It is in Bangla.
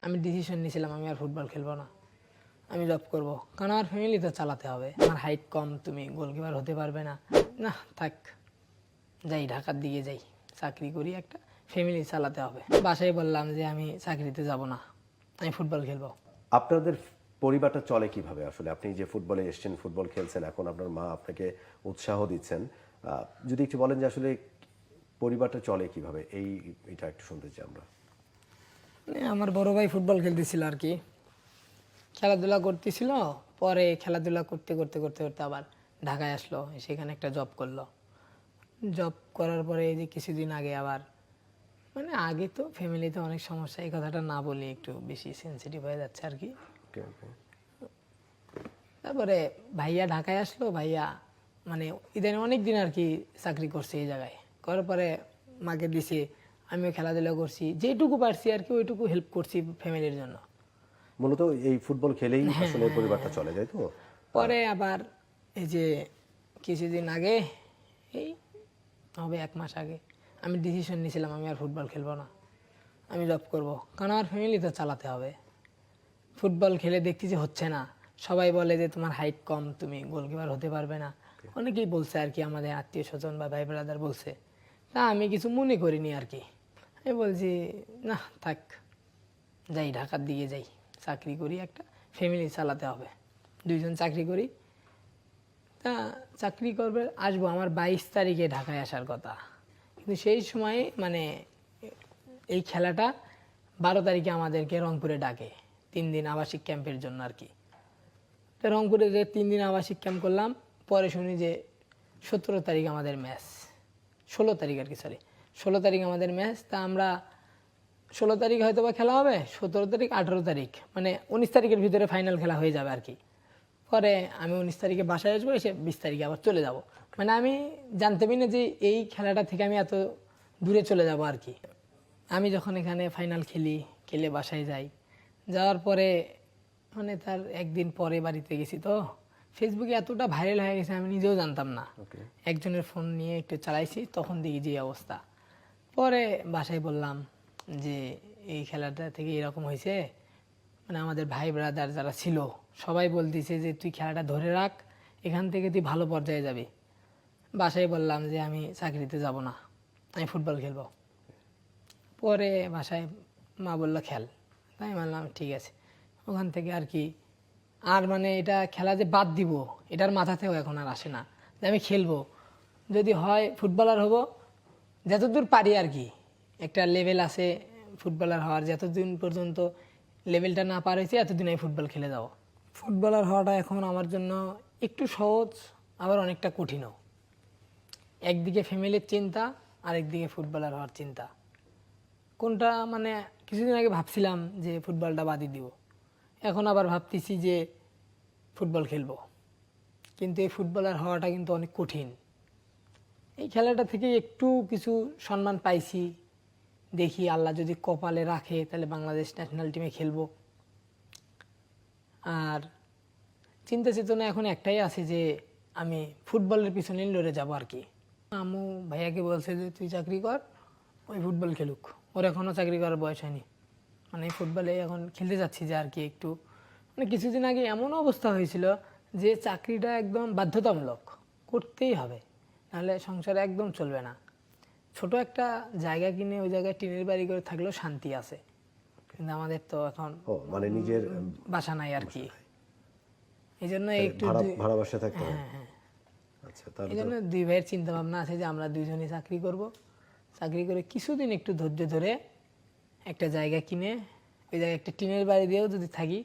আমি ডিসিশন নিয়েছিলাম আমি আর ফুটবল খেলবো না, আমি জব করব, কারণ আমার ফ্যামিলি তো চালাতে হবে। আমার হাইট কম, তুমি গোলকিপার হতে পারবে না, না থাক, যাই ঢাকার দিকে যাই, চাকরি করি, একটা ফ্যামিলি চালাতে হবে। বাসায় বললাম যে আমি চাকরিতে যাব না, আমি ফুটবল খেলবো। আপনাদের পরিবারটা চলে কিভাবে আসলে? আপনি যে ফুটবলে এসেছেন, ফুটবল খেলছেন, এখন আপনার মা আপনাকে উৎসাহ দিচ্ছেন, যদি একটু বলেন যে আসলে পরিবারটা চলে কিভাবে, এটা একটু শুনতে চাই আমরা। মানে আমার বড় ভাই ফুটবল খেলতেছিল আর কি, খেলাধুলা করতেছিল, পরে খেলাধুলা করতে করতে করতে করতে আবার ঢাকায় আসলো, সেখানে একটা জব করলো। জব করার পরে এই যে কিছুদিন আগে আবার, মানে আগে তো ফ্যামিলিতে অনেক সমস্যা, এই কথাটা না বলি একটু বেশি সেন্সিটিভ হয়ে যাচ্ছে আর কি। ওকে ওকে। তারপরে ভাইয়া ঢাকায় আসলো, ভাইয়া মানে ইদানিং অনেক দিন আর কি চাকরি করছে এই জায়গায়, করার পরে মাকে দিছে, আমিও খেলাধুলা করছি, যেটুকু পারছি আর কি ওইটুকু হেল্প করছি ফ্যামিলির জন্য। মূলত এই ফুটবল খেলেই আসলে পরিবারটা চলে যায় তো। পরে আবার এই যে কিছুদিন আগে, এই হবে 1 মাস আগে, আমি ডিসিশন নিয়েছিলাম আমি আর ফুটবল খেলবো না, আমি জব করব, কারণ আমার ফ্যামিলি তো চালাতে হবে। ফুটবল খেলে দেখছি যে হচ্ছে না, সবাই বলে যে তোমার হাইট কম, তুমি গোলকিপার হতে পারবে না, অনেকেই বলছে আর কি, আমাদের আত্মীয় স্বজন বা ভাই ব্রাদার বলছে। তা আমি কিছু মনে করিনি আর কি, আমি বলছি না থাক, যাই ঢাকার দিকে যাই, চাকরি করি, একটা ফ্যামিলি চালাতে হবে, দুইজন চাকরি করি। তা চাকরি করবে আসবো, আমার 22 তারিখে ঢাকায় আসার কথা, কিন্তু সেই সময় মানে এই খেলাটা 12 তারিখে আমাদেরকে রংপুরে ডাকে 3 দিন আবাসিক ক্যাম্পের জন্য আর কি। তো রংপুরে যে 3 দিন আবাসিক ক্যাম্প করলাম, পরে শুনি যে 17 তারিখ আমাদের ম্যাচ, 16 তারিখ আর কি, সরি 16 তারিখ আমাদের ম্যাচ। তা আমরা 16 তারিখ হয়তো বা খেলা হবে, 17 তারিখ 18 তারিখ মানে 19 তারিখের ভিতরে ফাইনাল খেলা হয়ে যাবে আর কি। পরে আমি 19 তারিখে বাসায় আসবো, এসে 20 তারিখে আবার চলে যাব, মানে আমি জানতেই না যে এই খেলাটা থেকে আমি এত দূরে চলে যাব আর কি। আমি যখন এখানে ফাইনাল খেলি, খেলে বাসায় যাই, যাওয়ার পরে মানে তার একদিন পরে বাড়িতে গেছি, তো ফেসবুকে এতটা ভাইরাল হয়ে গেছে আমি নিজেও জানতাম না। একজনের ফোন নিয়ে একটু চালাইছি, তখন দেখি যে অবস্থা। পরে বাসায় বললাম যে এই খেলাটা থেকে এরকম হয়েছে, মানে আমাদের ভাই ব্রাদার যারা ছিল সবাই বলতেছে যে তুই খেলাটা ধরে রাখ, এখান থেকে তুই ভালো পর্যায়ে যাবি। বাসায় বললাম যে আমি চাকরিতে যাব না, আমি ফুটবল খেলবো। পরে বাসায় মা বললো খেল, তাই বললাম ঠিক আছে। ওখান থেকে আর কি আর মানে এটা খেলা যে বাদ দিব, এটার মাথাতেও এখন আর আসে না যে আমি খেলবো, যদি হয় ফুটবলার হব, যতদূর পারি আর কি। একটা লেভেল আছে ফুটবলার হওয়ার, যতদিন পর্যন্ত লেভেলটা না পার হয়েছে এতদিন আমি ফুটবল খেলে যাব। ফুটবলার হওয়াটা এখন আমার জন্য একটু সহজ, আবার অনেকটা কঠিনও। একদিকে ফ্যামিলির চিন্তা, আরেকদিকে ফুটবলার হওয়ার চিন্তা। কোনটা মানে কিছুদিন আগে ভাবছিলাম যে ফুটবলটা বাদই দিব, এখন আবার ভাবতেছি যে ফুটবল খেলবো, কিন্তু এই ফুটবলার হওয়াটা কিন্তু অনেক কঠিন। এই খেলাটা থেকে একটু কিছু সম্মান পাইছি, দেখি আল্লাহ যদি কপালে রাখে তাহলে বাংলাদেশ ন্যাশনাল টিমে খেলবো। আর চিন্তা চেতনা এখন একটাই আছে যে আমি ফুটবলের পিছনে লড়ে যাবো আর কি। আম্মু ভাইয়াকে বলছে যে তুই চাকরি কর, ওই ফুটবল খেলুক, ওর এখনও চাকরি করার বয়স হয়নি, মানে ফুটবলে এখন খেলতে যাচ্ছি যে আর কি একটু। মানে কিছুদিন আগে এমন অবস্থা হয়েছিল যে চাকরিটা একদম বাধ্যতামূলক করতেই হবে, নাহলে সংসারে একদম চলবে না। ছোট একটা জায়গা কিনে ওই জায়গায় টিনের বাড়ি করে থাকলেও শান্তি আছে, কিন্তু আমাদের তো এখন মানে নিজের বাসা নাই আর কি। এই জন্য একটু ভাড়া বাসায় থাকতে হয়। হ্যাঁ, আচ্ছা, তাহলে এই জন্য দুই ভাইয়ের চিন্তা ভাবনা আছে যে আমরা দুইজনই চাকরি করব, চাকরি করে কিছুদিন একটু ধৈর্য ধরে একটা জায়গা কিনে ওই জায়গায় একটা টিনের বাড়ি দিয়েও যদি থাকি